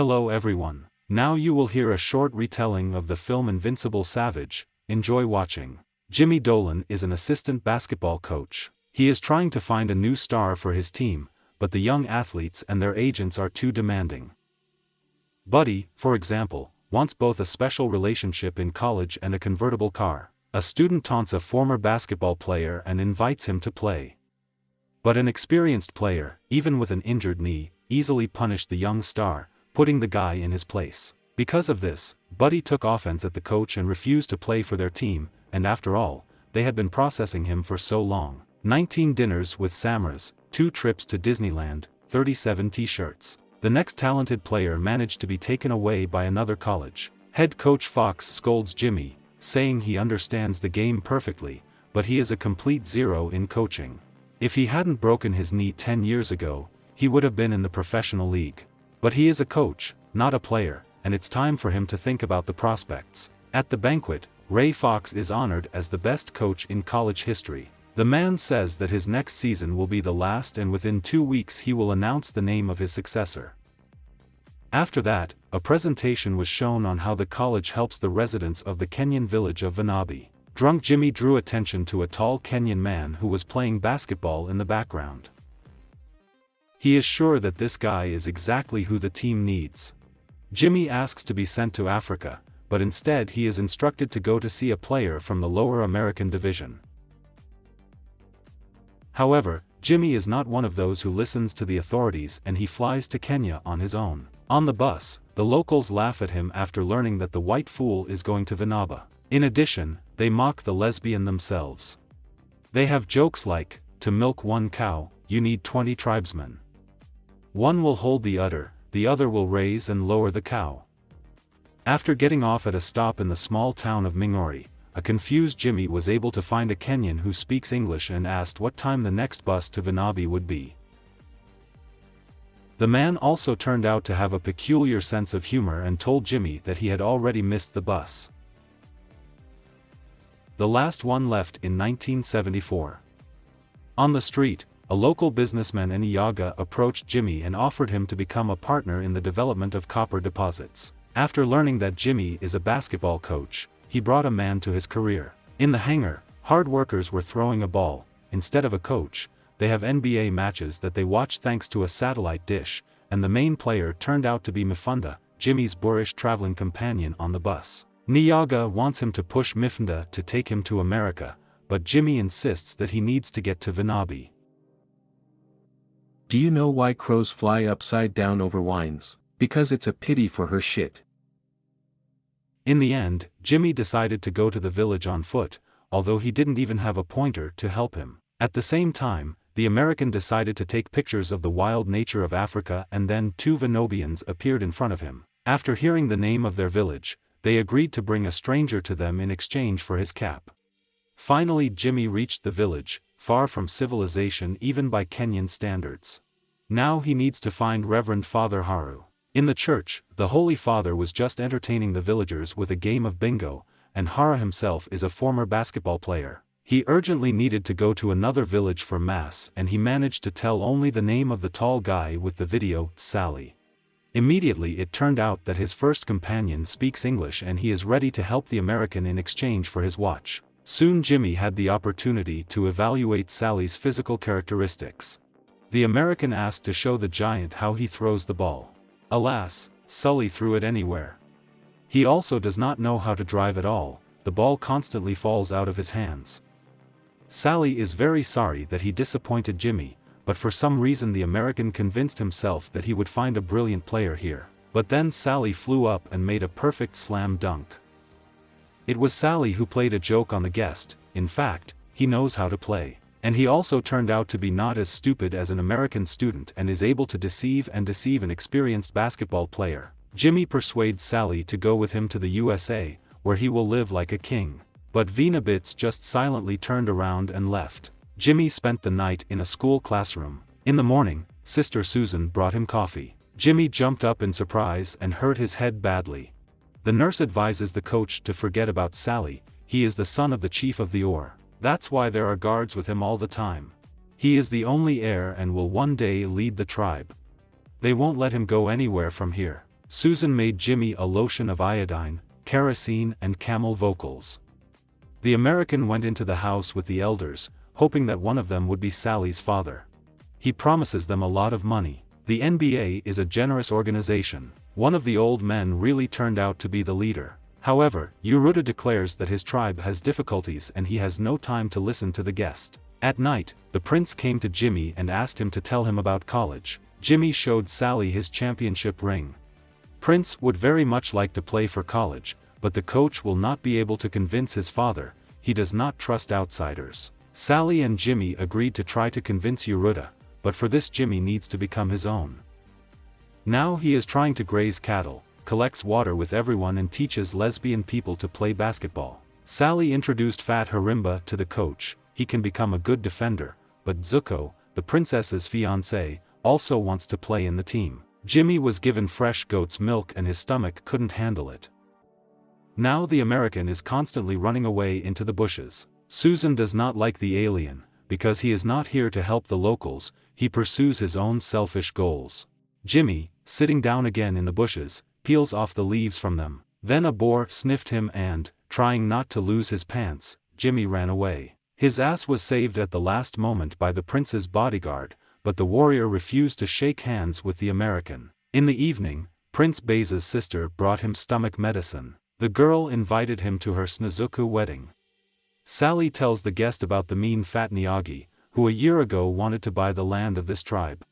Hello everyone. Now you will hear a short retelling of the film Invincible Savage. Enjoy watching. Jimmy Dolan is an assistant basketball coach. He is trying to find a new star for his team, but the young athletes and their agents are too demanding. Buddy, for example, wants both a special relationship in college and a convertible car. A student taunts a former basketball player and invites him to play. But an experienced player, even with an injured knee, easily punished the young star, putting the guy in his place. Because of this, Buddy took offense at the coach and refused to play for their team, and after all, they had been processing him for so long. 19 dinners with Samras, 2 trips to Disneyland, 37 t-shirts. The next talented player managed to be taken away by another college. Head coach Fox scolds Jimmy, saying he understands the game perfectly, but he is a complete zero in coaching. If he hadn't broken his knee 10 years ago, he would have been in the professional league. But he is a coach, not a player, and it's time for him to think about the prospects. At the banquet, Ray Fox is honored as the best coach in college history. The man says that his next season will be the last, and within 2 weeks he will announce the name of his successor. After that, a presentation was shown on how the college helps the residents of the Kenyan village of Vanabi. Drunk Jimmy drew attention to a tall Kenyan man who was playing basketball in the background. He is sure that this guy is exactly who the team needs. Jimmy asks to be sent to Africa, but instead he is instructed to go to see a player from the lower American division. However, Jimmy is not one of those who listens to the authorities, and he flies to Kenya on his own. On the bus, the locals laugh at him after learning that the white fool is going to Vinaba. In addition, they mock the lesbian themselves. They have jokes like, "To milk one cow, you need 20 tribesmen. One will hold the other will raise and lower the cow." After getting off at a stop in the small town of Mingori, a confused Jimmy was able to find a Kenyan who speaks English and asked what time the next bus to Vanabi would be. The man also turned out to have a peculiar sense of humor and told Jimmy that he had already missed the bus. The last one left in 1974. On the street, a local businessman Eniyaga approached Jimmy and offered him to become a partner in the development of copper deposits. After learning that Jimmy is a basketball coach, he brought a man to his career. In the hangar, hard workers were throwing a ball. Instead of a coach, they have NBA matches that they watch thanks to a satellite dish, and the main player turned out to be Mifunda, Jimmy's boorish traveling companion on the bus. Niyaga wants him to push Mifunda to take him to America, but Jimmy insists that he needs to get to Vanabi. Do you know why crows fly upside down over wines? Because it's a pity for her shit. In the end, Jimmy decided to go to the village on foot, although he didn't even have a pointer to help him. At the same time, the American decided to take pictures of the wild nature of Africa, and then 2 Vanobians appeared in front of him. After hearing the name of their village, they agreed to bring a stranger to them in exchange for his cap. Finally, Jimmy reached the village, far from civilization even by Kenyan standards. Now he needs to find Reverend Father Haru. In the church, the Holy Father was just entertaining the villagers with a game of bingo, and Haru himself is a former basketball player. He urgently needed to go to another village for mass, and he managed to tell only the name of the tall guy with the video, Sally. Immediately it turned out that his first companion speaks English and he is ready to help the American in exchange for his watch. Soon Jimmy had the opportunity to evaluate Sally's physical characteristics. The American asked to show the giant how he throws the ball. Alas, Sully threw it anywhere. He also does not know how to drive at all, the ball constantly falls out of his hands. Sally is very sorry that he disappointed Jimmy, but for some reason the American convinced himself that he would find a brilliant player here. But then Sally flew up and made a perfect slam dunk. It was Sally who played a joke on the guest. In fact, he knows how to play. And he also turned out to be not as stupid as an American student and is able to deceive an experienced basketball player. Jimmy persuades Sally to go with him to the USA, where he will live like a king. But Venabits just silently turned around and left. Jimmy spent the night in a school classroom. In the morning, Sister Susan brought him coffee. Jimmy jumped up in surprise and hurt his head badly. The nurse advises the coach to forget about Sally. He is the son of the chief of the Ore. That's why there are guards with him all the time. He is the only heir and will one day lead the tribe. They won't let him go anywhere from here. Susan made Jimmy a lotion of iodine, kerosene and camel vocals. The American went into the house with the elders, hoping that one of them would be Sally's father. He promises them a lot of money. The NBA is a generous organization. One of the old men really turned out to be the leader. However, Yuruta declares that his tribe has difficulties and he has no time to listen to the guest. At night, the prince came to Jimmy and asked him to tell him about college. Jimmy showed Sally his championship ring. Prince would very much like to play for college, but the coach will not be able to convince his father. He does not trust outsiders. Sally and Jimmy agreed to try to convince Yuruta, but for this Jimmy needs to become his own. Now he is trying to graze cattle, collects water with everyone and teaches lesbian people to play basketball. Sally introduced Fat Harimba to the coach. He can become a good defender, but Zuko, the princess's fiancé, also wants to play in the team. Jimmy was given fresh goat's milk and his stomach couldn't handle it. Now the American is constantly running away into the bushes. Susan does not like the alien, because he is not here to help the locals, he pursues his own selfish goals. Jimmy, sitting down again in the bushes, peels off the leaves from them. Then a boar sniffed him and, trying not to lose his pants, Jimmy ran away. His ass was saved at the last moment by the prince's bodyguard, but the warrior refused to shake hands with the American. In the evening, Prince Baiza's sister brought him stomach medicine. The girl invited him to her Snezuko wedding. Sally tells the guest about the mean Fat Miyagi, who a year ago wanted to buy the land of this tribe.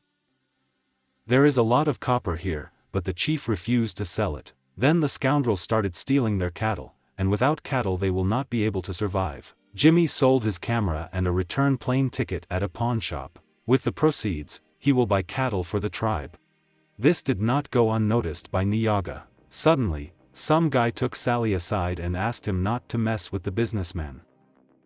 There is a lot of copper here, but the chief refused to sell it. Then the scoundrels started stealing their cattle, and without cattle they will not be able to survive. Jimmy sold his camera and a return plane ticket at a pawn shop. With the proceeds, he will buy cattle for the tribe. This did not go unnoticed by Niyaga. Suddenly, some guy took Sally aside and asked him not to mess with the businessman.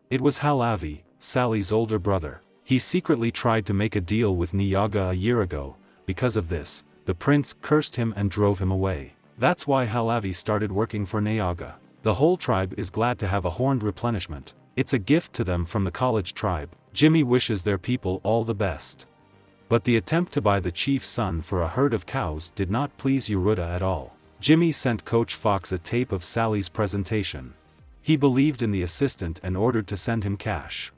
It was Halavi, Sally's older brother. He secretly tried to make a deal with Niyaga a year ago. Because of this, the prince cursed him and drove him away. That's why Halavi started working for Niyaga. The whole tribe is glad to have a horned replenishment. It's a gift to them from the college tribe. Jimmy wishes their people all the best. But the attempt to buy the chief's son for a herd of cows did not please Yuruta at all. Jimmy sent Coach Fox a tape of Sally's presentation. He believed in the assistant and ordered to send him cash.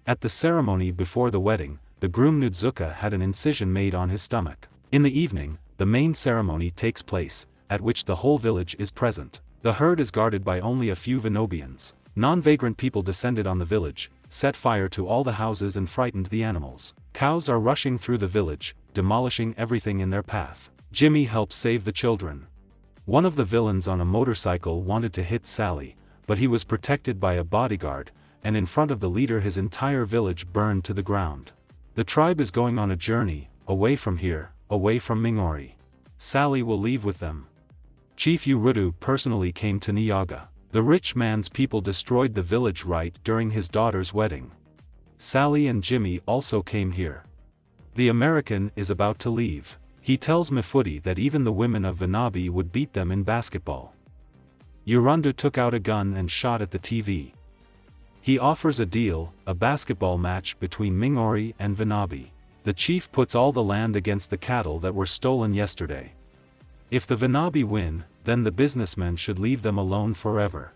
At the ceremony before the wedding, the groom Nudzuka had an incision made on his stomach. In the evening, the main ceremony takes place, at which the whole village is present. The herd is guarded by only a few Venobians. Non-vagrant people descended on the village, set fire to all the houses and frightened the animals. Cows are rushing through the village, demolishing everything in their path. Jimmy helps save the children. One of the villains on a motorcycle wanted to hit Sally, but he was protected by a bodyguard, and in front of the leader his entire village burned to the ground. The tribe is going on a journey, away from here, away from Mingori. Sally will leave with them. Chief Yurutu personally came to Niyaga. The rich man's people destroyed the village right during his daughter's wedding. Sally and Jimmy also came here. The American is about to leave. He tells Mifudi that even the women of Vanabi would beat them in basketball. Yurundu took out a gun and shot at the TV. He offers a deal, a basketball match between Mingori and Vanabi. The chief puts all the land against the cattle that were stolen yesterday. If the Vanabi win, then the businessmen should leave them alone forever.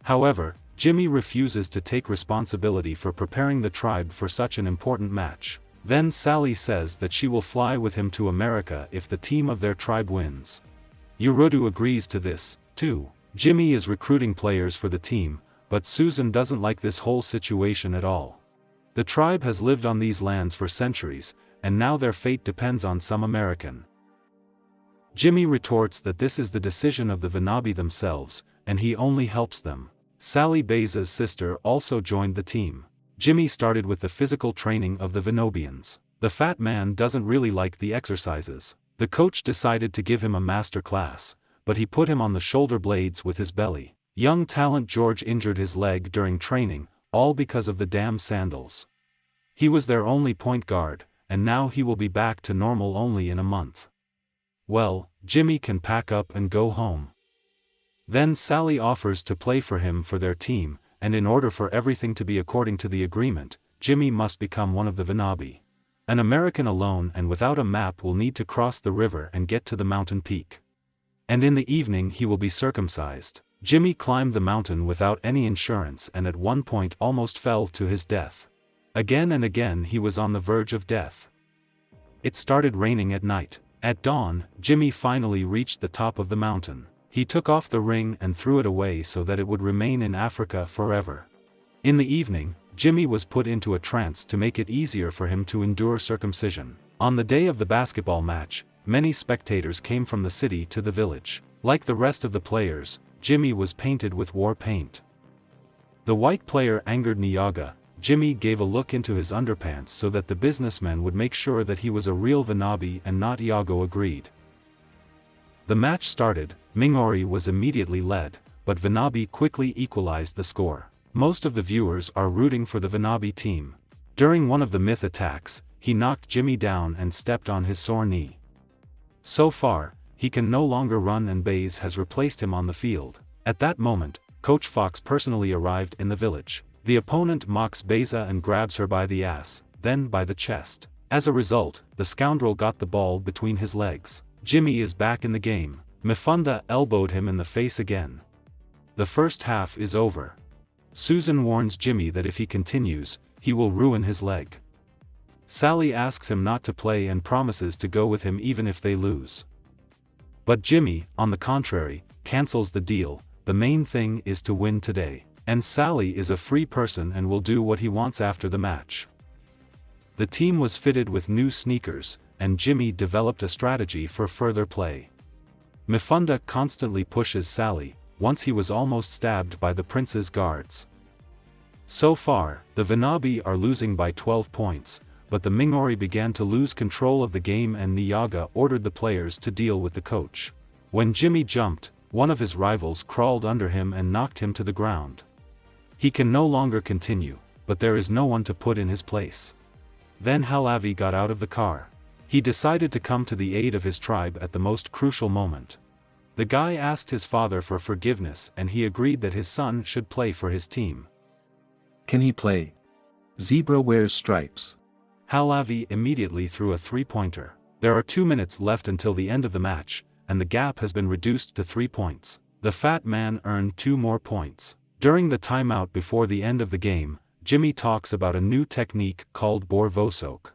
However, Jimmy refuses to take responsibility for preparing the tribe for such an important match. Then Sally says that she will fly with him to America if the team of their tribe wins. Yurutu agrees to this, too. Jimmy is recruiting players for the team, but Susan doesn't like this whole situation at all. The tribe has lived on these lands for centuries, and now their fate depends on some American. Jimmy retorts that this is the decision of the Vanabi themselves, and he only helps them. Sally Baiza's sister also joined the team. Jimmy started with the physical training of the Venobians. The fat man doesn't really like the exercises. The coach decided to give him a master class, but he put him on the shoulder blades with his belly. Young talent George injured his leg during training, all because of the damn sandals. He was their only point guard, and now he will be back to normal only in a month. Well, Jimmy can pack up and go home. Then Sally offers to play for him for their team, and in order for everything to be according to the agreement, Jimmy must become one of the Vanabi. An American alone and without a map will need to cross the river and get to the mountain peak. And in the evening he will be circumcised. Jimmy climbed the mountain without any insurance and at one point almost fell to his death. Again and again he was on the verge of death. It started raining at night. At dawn, Jimmy finally reached the top of the mountain. He took off the ring and threw it away so that it would remain in Africa forever. In the evening, Jimmy was put into a trance to make it easier for him to endure circumcision. On the day of the basketball match, many spectators came from the city to the village. Like the rest of the players, Jimmy was painted with war paint. The white player angered Nyaga. Jimmy gave a look into his underpants so that the businessmen would make sure that he was a real Vanabi and not Iago agreed. The match started. Mingori was immediately led, but Vanabi quickly equalized the score. Most of the viewers are rooting for the Vanabi team. During one of the myth attacks, he knocked Jimmy down and stepped on his sore knee. So far, he can no longer run and Baze has replaced him on the field. At that moment, Coach Fox personally arrived in the village. The opponent mocks Beza and grabs her by the ass, then by the chest. As a result, the scoundrel got the ball between his legs. Jimmy is back in the game. Mifunda elbowed him in the face again. The first half is over. Susan warns Jimmy that if he continues, he will ruin his leg. Sally asks him not to play and promises to go with him even if they lose. But Jimmy, on the contrary, cancels the deal. The main thing is to win today. And Sally is a free person and will do what he wants after the match. The team was fitted with new sneakers, and Jimmy developed a strategy for further play. Mifunda constantly pushes Sally. Once he was almost stabbed by the prince's guards. So far, the Vanabi are losing by 12 points, but the Mingori began to lose control of the game and Nyaga ordered the players to deal with the coach. When Jimmy jumped, one of his rivals crawled under him and knocked him to the ground. He can no longer continue, but there is no one to put in his place. Then Halavi got out of the car. He decided to come to the aid of his tribe at the most crucial moment. The guy asked his father for forgiveness and he agreed that his son should play for his team. Can he play? Zebra wears stripes. Halavi immediately threw a three-pointer. There are 2 minutes left until the end of the match, and the gap has been reduced to 3 points. The fat man earned 2 more points. During the timeout before the end of the game, Jimmy talks about a new technique called Borvosok.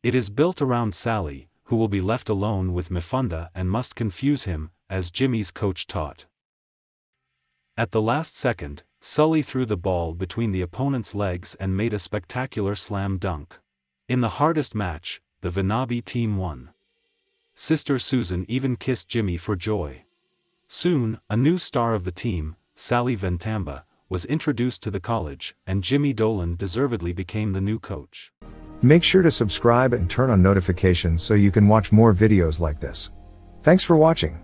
It is built around Sally, who will be left alone with Mifunda and must confuse him, as Jimmy's coach taught. At the last second, Sully threw the ball between the opponent's legs and made a spectacular slam dunk. In the hardest match, the Vanabi team won. Sister Susan even kissed Jimmy for joy. Soon, a new star of the team, Sally Ventamba, was introduced to the college, and Jimmy Dolan deservedly became the new coach. Make sure to subscribe and turn on notifications so you can watch more videos like this. Thanks for watching.